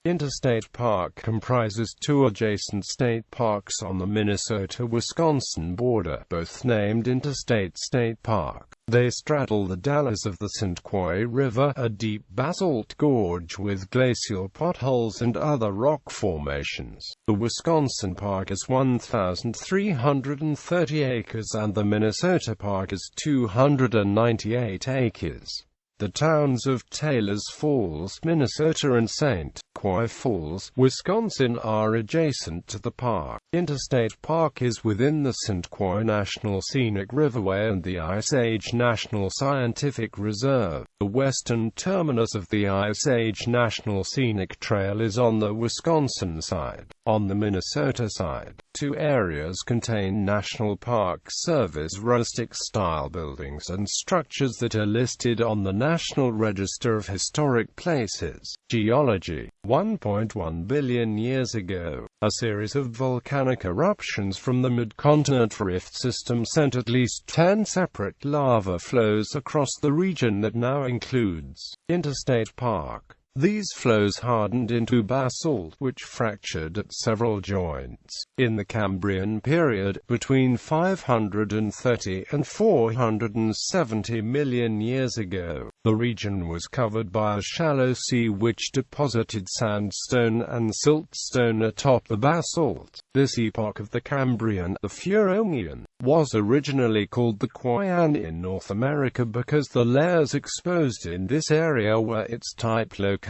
Interstate Park comprises two adjacent state parks on the Minnesota-Wisconsin border, both named Interstate State Park. They straddle the Dalles of the St.Croix River, a deep basalt gorge with glacial potholes and other rock formations. The Wisconsin Park is 1,330 acres and the Minnesota Park is 298 acres. The towns of Dalles Falls, Minnesota and St. Croix Falls, Wisconsin are adjacent to the park. Interstate Park is within the St. Croix National Scenic Riverway and the Ice Age National Scientific Reserve. The western terminus of the Ice Age National Scenic Trail is on the Wisconsin side. On the Minnesota side, two areas contain National Park Service rustic-style buildings and structures that are listed on the National Register of Historic Places. Geology. 1.1 billion years ago, a series of volcanic eruptions from the mid-continent rift system sent at least 10 separate lava flows across the region that now includes Interstate Park. These flows hardened into basalt, which fractured at several joints. In the Cambrian period, between 530 and 470 million years ago, the region was covered by a shallow sea which deposited sandstone and siltstone atop the basalt. This epoch of the Cambrian, the Furongian, was originally called the Quayan in North America because the layers exposed in this area were its type locality.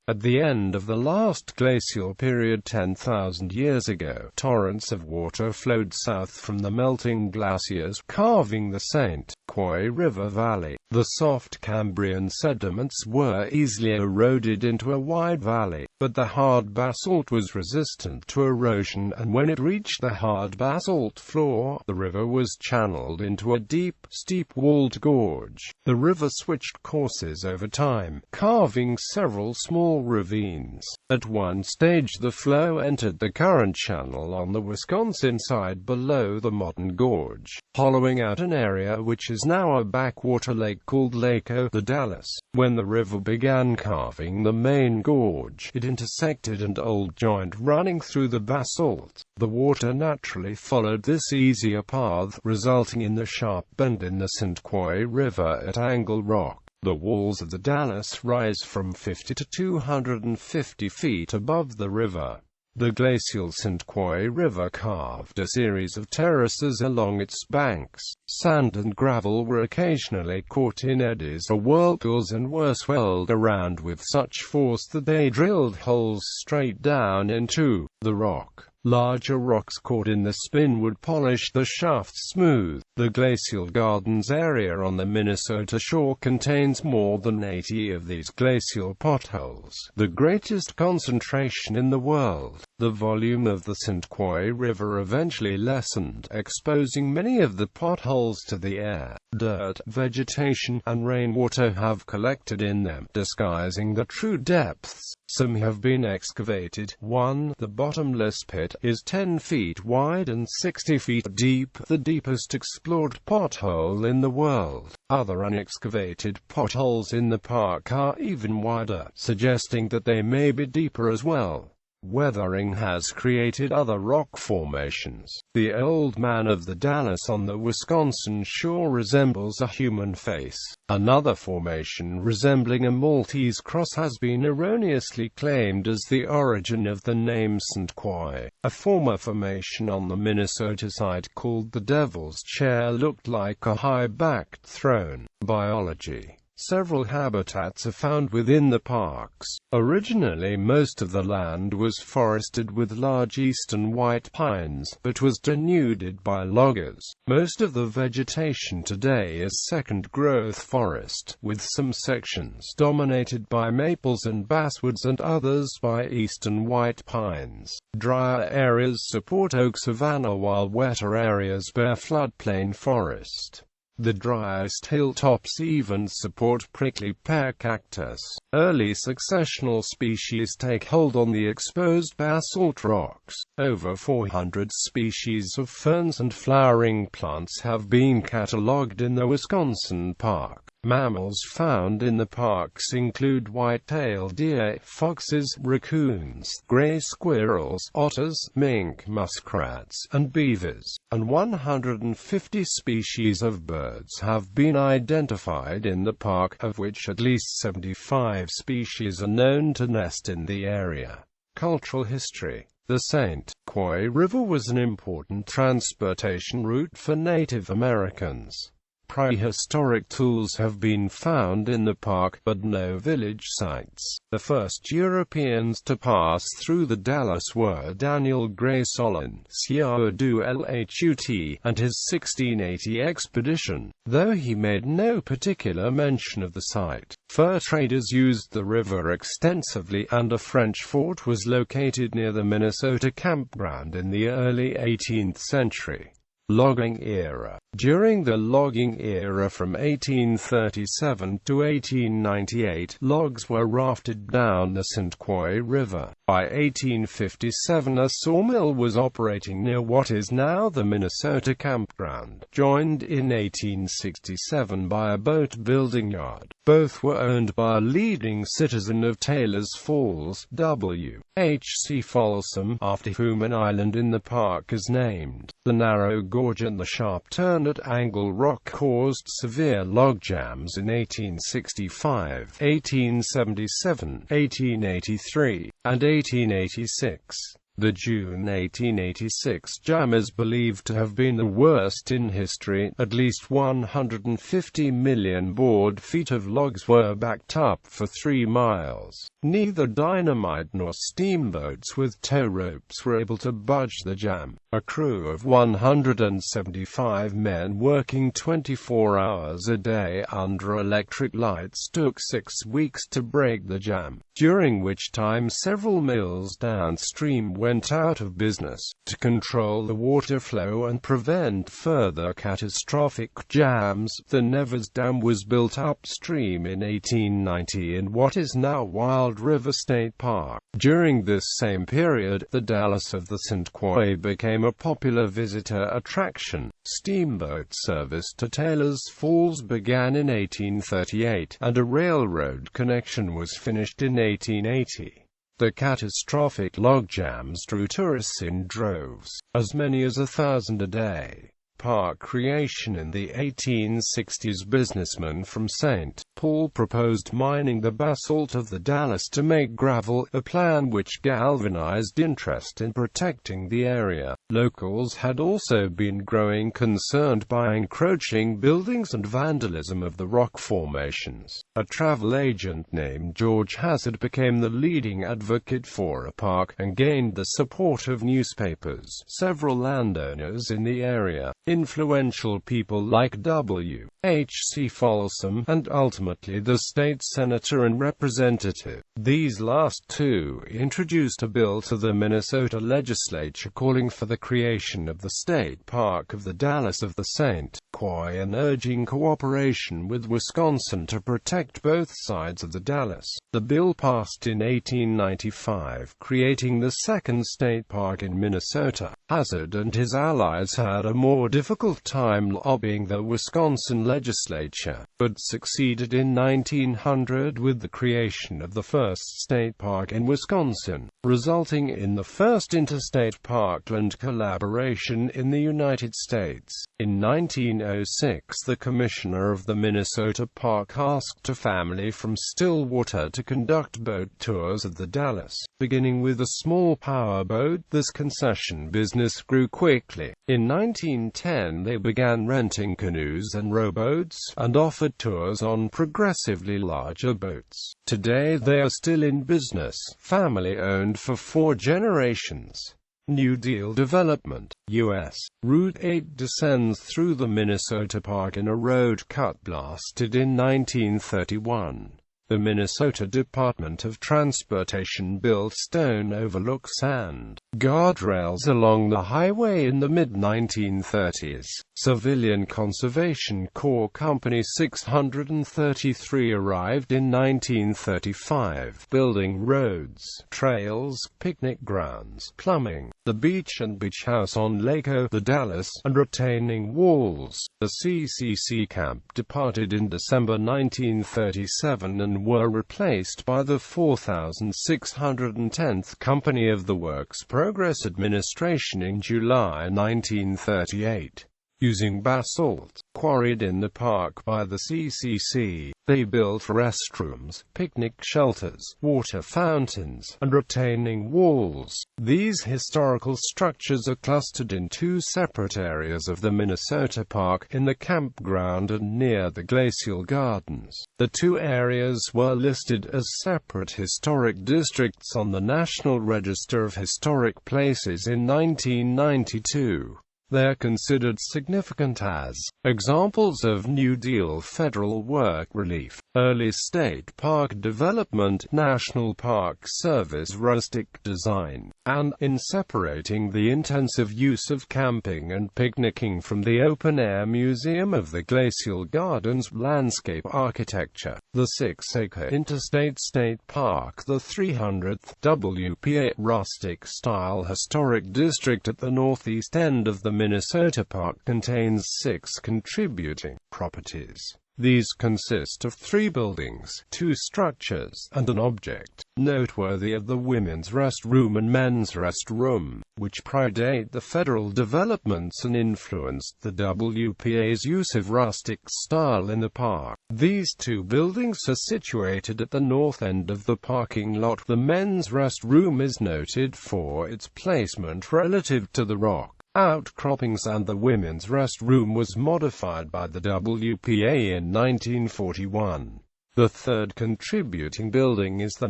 At the end of the last glacial period 10,000 years ago, torrents of water flowed south from the melting glaciers, carving the St. Croix River valley. The soft Cambrian sediments were easily eroded into a wide valley, but the hard basalt was resistant to erosion, and when it reached the hard basalt floor, the river was channeled into a deep, steep-walled gorge. The river switched courses over time, carving several small ravines. At one stage the flow entered the current channel on the Wisconsin side below the modern gorge, hollowing out an area which is now a backwater lake called the Dalles. When the river began carving the main gorge, it intersected an old joint running through the basalt. The water naturally followed this easier path, resulting in the sharp bend in the St. Croix River at Angle Rock. The walls of the Dalles rise from 50 to 250 feet above the river. The glacial St. Croix River carved a series of terraces along its banks. Sand and gravel were occasionally caught in eddies or whirlpools and were swirled around with such force that they drilled holes straight down into the rock. Larger rocks caught in the spin would polish the shaft smooth. The Glacial Gardens area on the Minnesota shore contains more than 80 of these glacial potholes, the greatest concentration in the world. The volume of the St. Croix River eventually lessened, exposing many of the potholes to the air. Dirt, vegetation, and rainwater have collected in them, disguising the true depths. Some have been excavated. 1. The bottomless pit is 10 feet wide and 60 feet deep, the deepest explored pothole in the world. Other unexcavated potholes in the park are even wider, suggesting that they may be deeper as well. Weathering has created other rock formations. The Old Man of the Dalles on the Wisconsin shore resembles a human face. Another formation resembling a Maltese cross has been erroneously claimed as the origin of the name St. Croix. A former formation on the Minnesota side called the Devil's Chair looked like a high-backed throne. Biology. Several habitats are found within the parks. Originally most of the land was forested with large eastern white pines, but was denuded by loggers. Most of the vegetation today is second-growth forest, with some sections dominated by maples and basswoods and others by eastern white pines. Drier areas support oak savanna while wetter areas bear floodplain forest. The driest hilltops even support prickly pear cactus. Early successional species take hold on the exposed basalt rocks. Over 400 species of ferns and flowering plants have been catalogued in the Wisconsin Park. Mammals found in the parks include white-tailed deer, foxes, raccoons, gray squirrels, otters, mink, muskrats, and beavers, and 150 species of birds have been identified in the park, of which at least 75 species are known to nest in the area. Cultural history. The St. Croix River was an important transportation route for Native Americans. Prehistoric tools have been found in the park, but no village sites. The first Europeans to pass through the Dalles were Daniel Graysolon, Sieur du Lhut, and his 1680 expedition, though he made no particular mention of the site. Fur traders used the river extensively, and a French fort was located near the Minnesota campground in the early 18th century. Logging era. During the logging era from 1837 to 1898, logs were rafted down the St. Croix River. By 1857, a sawmill was operating near what is now the Minnesota campground, joined in 1867 by a boat-building yard. Both were owned by a leading citizen of Taylor's Falls, W.H.C. Folsom, after whom an island in the park is named. The narrow gorge and the sharp turn at Angle Rock caused severe logjams in 1865, 1877, 1883, and 1886. The June 1886 jam is believed to have been the worst in history. At least 150 million board feet of logs were backed up for 3 miles. Neither dynamite nor steamboats with tow ropes were able to budge the jam. A crew of 175 men working 24 hours a day under electric lights took 6 weeks to break the jam, during which time several mills downstream went out of business. To control the water flow and prevent further catastrophic jams, the Nevers Dam was built upstream in 1890 in what is now Wild River State Park. During this same period, the Dalles of the St. Croix became a popular visitor attraction. Steamboat service to Taylor's Falls began in 1838, and a railroad connection was finished in 1880. The catastrophic logjams drew tourists in droves, as many as 1,000 a day. Park creation. In the 1860s, businessmen from St. Paul proposed mining the basalt of the Dalles to make gravel, a plan which galvanized interest in protecting the area. Locals had also been growing concerned by encroaching buildings and vandalism of the rock formations. A travel agent named George Hazard became the leading advocate for a park, and gained the support of newspapers, several landowners in the area, influential people like W.H.C. Folsom, and ultimately the state senator and representative. These last two introduced a bill to the Minnesota legislature calling for the creation of the State Park of the Dalles of the St. Croix and urging cooperation with Wisconsin to protect both sides of the Dalles. The bill passed in 1895, creating the second state park in Minnesota. Hazard and his allies had a more difficult time lobbying the Wisconsin legislature, but succeeded in 1900 with the creation of the first state park in Wisconsin, resulting in the first interstate parkland collaboration in the United States. In 1906, the commissioner of the Minnesota Park asked a family from Stillwater to conduct boat tours of the Dalles. Beginning with a small powerboat, this concession business grew quickly. In 1910, they began renting canoes and rowboats, and offered tours on progressively larger boats. Today they are still in business, family-owned for 4 generations. New Deal development. U.S. Route 8 descends through the Minnesota Park in a road cut blasted in 1931. The Minnesota Department of Transportation built stone overlooks and guardrails along the highway in the mid-1930s. Civilian Conservation Corps Company 633 arrived in 1935, building roads, trails, picnic grounds, plumbing, the beach and beach house on Lake O, the Dalles, and retaining walls. The CCC camp departed in December 1937 and were replaced by the 4610th Company of the Works Progress Administration in July 1938. Using basalt, quarried in the park by the CCC, they built restrooms, picnic shelters, water fountains, and retaining walls. These historical structures are clustered in two separate areas of the Minnesota Park, in the campground and near the glacial gardens. The two areas were listed as separate historic districts on the National Register of Historic Places in 1992. They are considered significant as examples of New Deal federal work relief, early state park development, National Park Service rustic design, and in separating the intensive use of camping and picnicking from the open-air museum of the glacial gardens landscape architecture. The 6-acre Interstate State Park, the 300th WPA rustic-style historic district at the northeast end of the Minnesota Park, contains 6 contributing properties. These consist of 3 buildings, 2 structures, and an object. Noteworthy are the women's restroom and men's restroom, which predate the federal developments and influenced the WPA's use of rustic style in the park. These 2 buildings are situated at the north end of the parking lot. The men's restroom is noted for its placement relative to the rock outcroppings, and the women's restroom was modified by the WPA in 1941. The third contributing building is the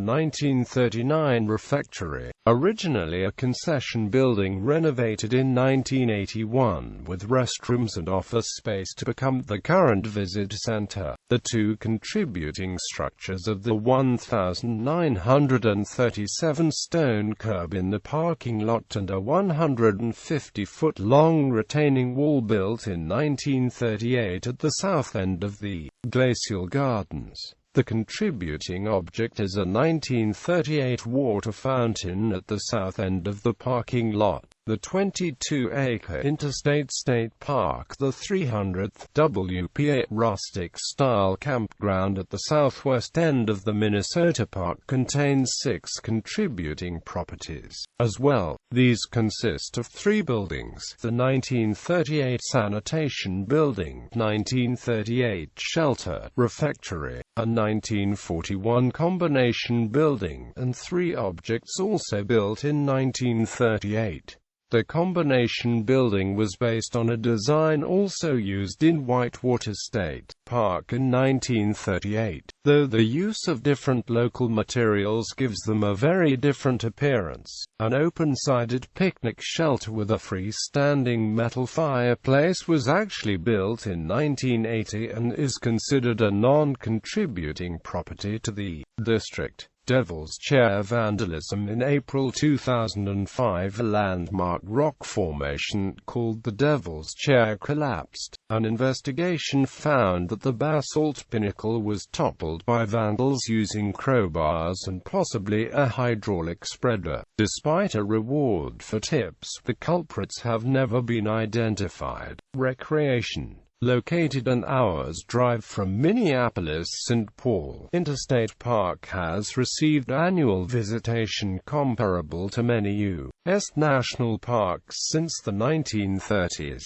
1939 refectory, originally a concession building renovated in 1981 with restrooms and office space to become the current visit center. The 2 contributing structures of the 1,937 stone curb in the parking lot and a 150-foot-long retaining wall built in 1938 at the south end of the glacial gardens. The contributing object is a 1938 water fountain at the south end of the parking lot. The 22-acre Interstate State Park, the 300th WPA rustic-style campground at the southwest end of the Minnesota Park, contains 6 contributing properties. As well, these consist of 3 buildings: the 1938 sanitation building, 1938 shelter, refectory, a 1941 combination building, and 3 objects also built in 1938. The combination building was based on a design also used in Whitewater State Park in 1938, though the use of different local materials gives them a very different appearance. An open-sided picnic shelter with a freestanding metal fireplace was actually built in 1980 and is considered a non-contributing property to the district. Devil's Chair vandalism. In April 2005, a landmark rock formation called the Devil's Chair collapsed. An investigation found that the basalt pinnacle was toppled by vandals using crowbars and possibly a hydraulic spreader. Despite a reward for tips, the culprits have never been identified. Recreation. Located an hour's drive from Minneapolis-St. Paul, Interstate Park has received annual visitation comparable to many U.S. national parks since the 1930s.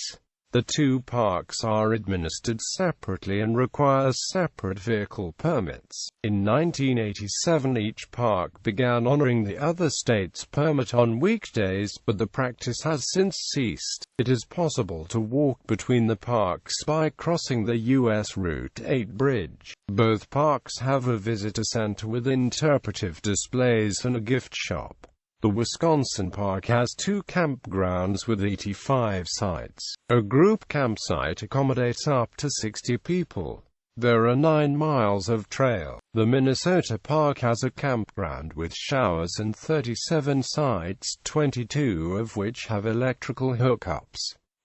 The 2 parks are administered separately and require separate vehicle permits. In 1987, each park began honoring the other state's permit on weekdays, but the practice has since ceased. It is possible to walk between the parks by crossing the U.S. Route 8 bridge. Both parks have a visitor center with interpretive displays and a gift shop. The Wisconsin Park has 2 campgrounds with 85 sites. A group campsite accommodates up to 60 people. There are 9 miles of trail. The Minnesota Park has a campground with showers and 37 sites, 22 of which have electrical hookups.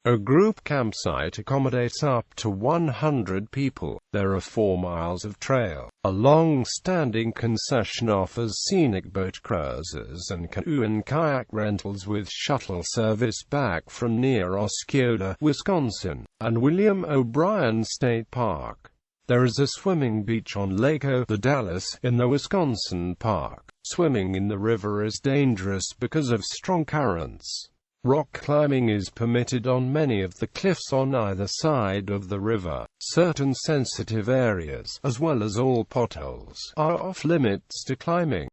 A group campsite accommodates up to 100 people. There are 4 miles of trail. A long-standing concession offers scenic boat cruises and canoe and kayak rentals with shuttle service back from near Osceola, Wisconsin, and William O'Brien State Park. There is a swimming beach on Lake The Dalles, in the Wisconsin Park. Swimming in the river is dangerous because of strong currents. Rock climbing is permitted on many of the cliffs on either side of the river. Certain sensitive areas, as well as all potholes, are off-limits to climbing.